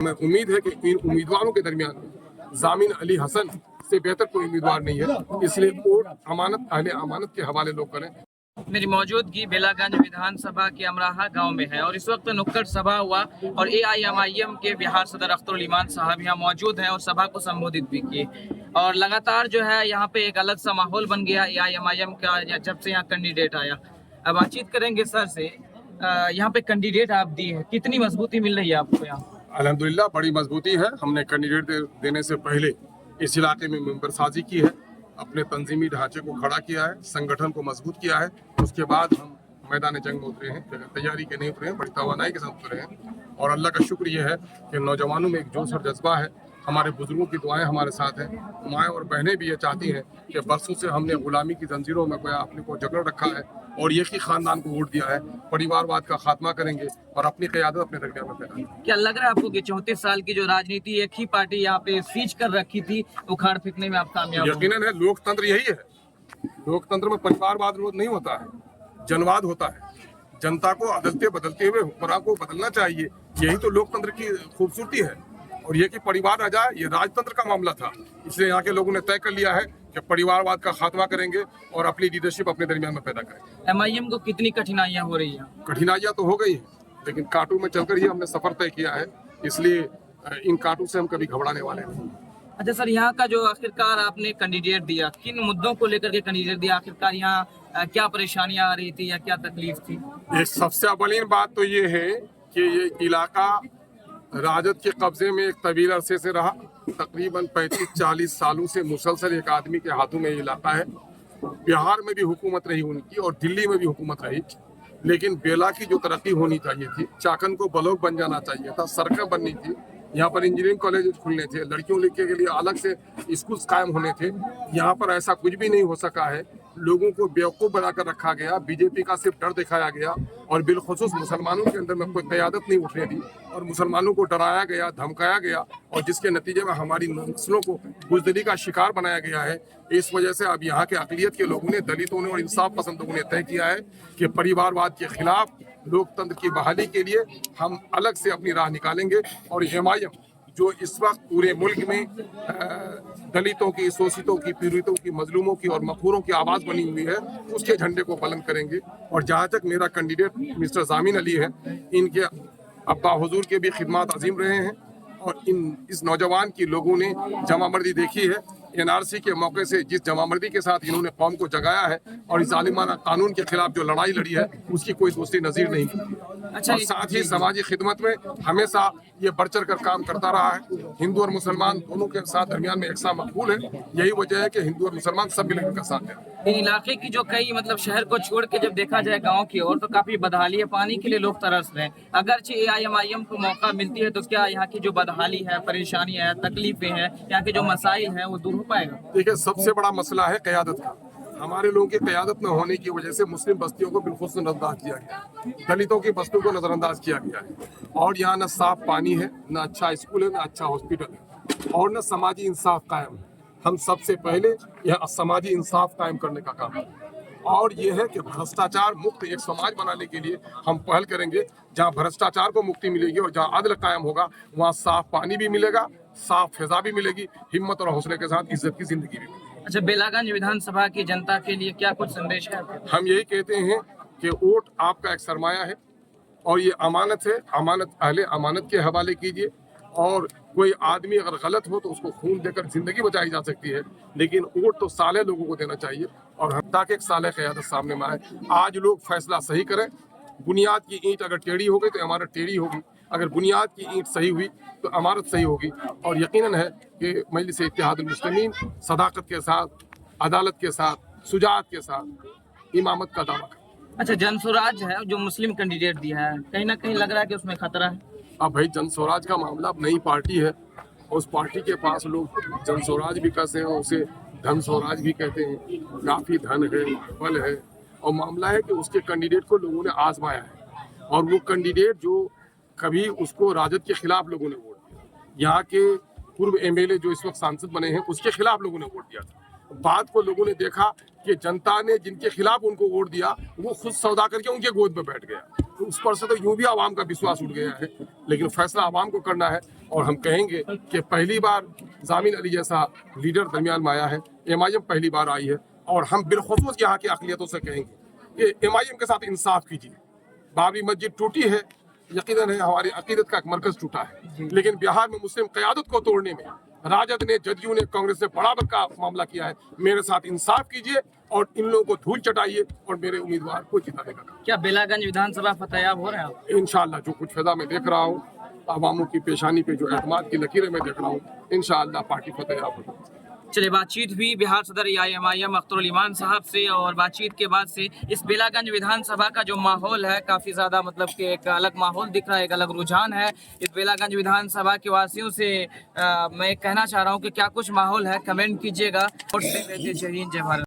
हमें उम्मीद है कि इन उम्मीदवारों के दरमियान जामिन अली हसन से बेहतर कोई उम्मीदवार नहीं है, इसलिए वोट अमानत अहले अमानत के हवाले लोग करें। मेरी मौजूदगी बेलागंज विधानसभा के अमराहा गांव में है और इस वक्त नुक्कड़ सभा हुआ और AIMIM के बिहार सदर अख्तर ईमान साहब यहाँ मौजूद हैं और सभा को संबोधित भी किए और लगातार जो है यहाँ पे एक अलग सा माहौल बन गया AIMIM का जब से यहाँ कैंडिडेट आया। अब बातचीत करेंगे सर से। यहाँ पे कैंडिडेट आप दिए हैं, कितनी मजबूती मिल रही है आपको यहाँ? अल्हम्दुलिल्लाह बड़ी मजबूती है। हमने कैंडिडेट देने से पहले इस इलाके में मेंबर साजी की है, अपने तंजीमी ढांचे को खड़ा किया है, संगठन को मजबूत किया है। उसके बाद हम मैदान जंग में उतरे हैं, तैयारी के नहीं उतरे हैं, बड़ी तवानाई के साथ उतरे हैं। और अल्लाह का शुक्र यह है कि नौजवानों में एक जोश और जज्बा है। हमारे बुजुर्गों की दुआएं हमारे साथ हैं। माएँ और बहनें भी ये चाहती हैं कि बरसों से हमने गुलामी की जंजीरों में कोई अपने को जकड़ रखा है और एक ही खानदान को वोट दिया है। परिवारवाद का खात्मा करेंगे और अपनी क़यादत अपने दरमियान में फैलाएंगे। क्या लग रहा है आपको कि 34 साल की जो राजनीति एक ही पार्टी यहाँ पे सींच कर रखी थी, उखाड़ फेंकने में आप कामयाब? यकीनन है, लोकतंत्र यही है। लोकतंत्र में परिवारवाद विरोध नहीं होता है, जनवाद होता है। जनता को अदलते बदलते हुए हुक्मरान को बदलना चाहिए, यही तो लोकतंत्र की खूबसूरती है। और ये कि परिवार आ जाए, ये राजतंत्र का मामला था। इसलिए यहाँ के लोगों ने तय कर लिया है कि परिवारवाद का खात्मा करेंगे और अपनी लीडरशिप अपने दरमियान में पैदा करेंगे। MIM को कितनी कठिनाइयाँ हो रही हैं? कठिनाइयाँ तो हो गई हैं, लेकिन कांटों में चलकर ही हमने सफर तय किया है, इसलिए इन कांटों से हम कभी घबराने वाले नहीं। अच्छा सर, यहाँ का जो आखिरकार आपने कैंडिडेट दिया, किन मुद्दों को लेकर के कैंडिडेट दिया? आखिरकार यहाँ क्या परेशानियाँ आ रही थी या क्या तकलीफ थी? एक सबसे अवलीन बात तो ये है कि ये इलाका राजद के कब्जे में एक तवील अरसे से रहा। तकरीबन 35-40 सालों से मुसलसल एक आदमी के हाथों में ये इलाका है। बिहार में भी हुकूमत रही उनकी और दिल्ली में भी हुकूमत रही, लेकिन बेला की जो तरक्की होनी चाहिए थी, चाकन को ब्लॉक बन जाना चाहिए था, सड़कें बननी थी, यहाँ पर इंजीनियरिंग कॉलेज खुलने थे, लड़कियों लड़के के लिए अलग से स्कूल कायम होने थे। यहाँ पर ऐसा कुछ भी नहीं हो सका है। लोगों को बेवकूफ़ बनाकर रखा गया, बीजेपी का सिर्फ डर दिखाया गया और बिलखुसूस मुसलमानों के अंदर में कोई क़यादत नहीं उठने दी और मुसलमानों को डराया गया, धमकाया गया और जिसके नतीजे में हमारी नस्लों को बुज़दिली का शिकार बनाया गया है। इस वजह से अब यहाँ के अक़लियत के लोगों ने, दलितों ने और इंसाफ पसंद लोगों ने तय किया है कि परिवारवाद के खिलाफ लोकतंत्र की बहाली के लिए हम अलग से अपनी राह निकालेंगे। और MIM जो इस वक्त पूरे मुल्क में दलितों की, शोषितों की, पीड़ितों की, मजलूमों की और मखहूरों की आवाज़ बनी हुई है, उसके झंडे को बुलंद करेंगे। और जहाँ तक मेरा कैंडिडेट मिस्टर जामिन अली है, इनके अब्बा हुजूर के भी खिदमात अजीम रहे हैं और इस नौजवान की लोगों ने जमामर्दी देखी है। NRC के मौके से जिस जमामर्दी के साथ इन्होंने कौम को जगाया है और इस जालिमाना कानून के खिलाफ जो लड़ाई लड़ी है, उसकी कोई दूसरी नज़ीर नहीं मिली। अच्छा, और साथ ही समाजी खिदमत में हमेशा ये बढ़ चढ़ कर काम करता रहा है। हिंदू और मुसलमान दोनों के साथ दरमियान में एकसा मकबूल है। यही वजह है कि हिंदू और मुसलमान सब मिलकर उनका साथ है। इन इलाके की जो कई मतलब शहर को छोड़ के जब देखा जाए गांव की ओर, तो काफी बदहाली है, पानी के लिए लोग तरस रहे हैं। अगरचे AIMIM को मौका मिलती है तो क्या यहाँ की जो बदहाली है, परेशानी है, तकलीफें हैं, यहाँ के जो मसाइल हैं वो दूर हो पाएगा? देखिए, सबसे बड़ा मसला है क़यादत का। हमारे लोगों की क़यादत न होने की वजह से मुस्लिम बस्तियों को बिल्कुल नजरअंदाज किया गया, दलितों की बस्तियों को नजरअंदाज किया गया है। और यहाँ न साफ पानी है, न अच्छा स्कूल है, न अच्छा हॉस्पिटल है और न समाजी इंसाफ कायम है। हम सबसे पहले यह समाजी इंसाफ कायम करने का काम है और ये है कि भ्रष्टाचार मुक्त एक समाज बनाने के लिए हम पहल करेंगे। जहाँ भ्रष्टाचार को मुक्ति मिलेगी और जहाँ अदल कायम होगा, वहाँ साफ पानी भी मिलेगा, साफ फिजा भी मिलेगी, हिम्मत और हौसले के साथ इज्जत की जिंदगी भी मिलेगी। अच्छा, बेलागंज विधानसभा की जनता के लिए क्या कुछ संदेश है? हम यही कहते हैं कि वोट आपका एक सरमाया है और ये अमानत है। अमानत अहले अमानत के हवाले कीजिए और कोई आदमी अगर गलत हो तो उसको खून देकर जिंदगी बचाई जा सकती है, लेकिन वोट तो साले लोगों को देना चाहिए और हत्ता के एक साले क़यादत सामने में आए। आज लोग फैसला सही करें। बुनियाद की ईंट अगर टेढ़ी हो गई तो इमारत टेढ़ी होगी, अगर बुनियाद की ईंट सही हुई तो इमारत सही होगी। और यकीनन है कि मजलिस इत्तेहादुल मुस्लिमीन सदाकत के साथ, अदालत के साथ, शुजाअत के साथ इमामत का दावा करे। अच्छा, जनस्वराज है जो मुस्लिम कैंडिडेट दिया है, कहीं ना कहीं लग रहा है कि उसमें खतरा है? अब भाई, जनस्वराज का मामला अब नई पार्टी है, उस पार्टी के पास लोग जनस्वराज भी कहते हैं, उसे धन स्वराज भी कहते हैं। काफ़ी धन है, बल है और मामला है कि उसके कैंडिडेट को लोगों ने आजमाया है और वो कैंडिडेट जो कभी उसको राजद के खिलाफ लोगों ने वोट दिया, यहाँ के पूर्व MLA जो इस वक्त सांसद बने हैं उसके खिलाफ लोगों ने वोट दिया था। बाद को लोगों ने देखा कि जनता ने जिनके खिलाफ उनको वोट दिया वो खुद सौदा करके उनके गोद में बैठ गया। उस पर से तो यूं भी आवाम का विश्वास उठ गया है, लेकिन फैसला आवाम को करना है। और हम कहेंगे कि पहली बार जामिन अली जैसा लीडर दरमियान में आया है, MIM पहली बार आई है, और हम बिलखुसूस यहाँ की अक़लियतों से कहेंगे कि MIM के साथ इंसाफ कीजिए। बाबरी मस्जिद टूटी है, यकीनन है हमारी अकीदत का एक मरकज टूटा है, लेकिन बिहार में मुस्लिम क़यादत को तोड़ने में राजद ने, जदयू ने, कांग्रेस ने बराबर का मामला किया है। मेरे साथ इंसाफ कीजिए और इन लोगों को धूल चटाइए और मेरे उम्मीदवार को जिताने का काम। क्या बेलागंज विधानसभा फतेहाब हो रहे हैं आप? इंशाअल्लाह जो कुछ फिजा में देख रहा हूँ, आवामों की पेशानी पे जो एतमाद की लकीरें मैं देख रहा हूँ, इंशाअल्लाह पार्टी फतेह होगी। चलिए, बातचीत हुई बिहार सदर AIMIM अख्तरुल ईमान साहब से, और बातचीत के बाद से इस बेलागंज विधानसभा का जो माहौल है काफ़ी ज़्यादा मतलब कि एक अलग माहौल दिख रहा है, एक अलग रुझान है इस बेलागंज विधानसभा के वासियों से। मैं कहना चाह रहा हूँ कि क्या कुछ माहौल है, कमेंट कीजिएगा। और जय हिंद, जय भारत।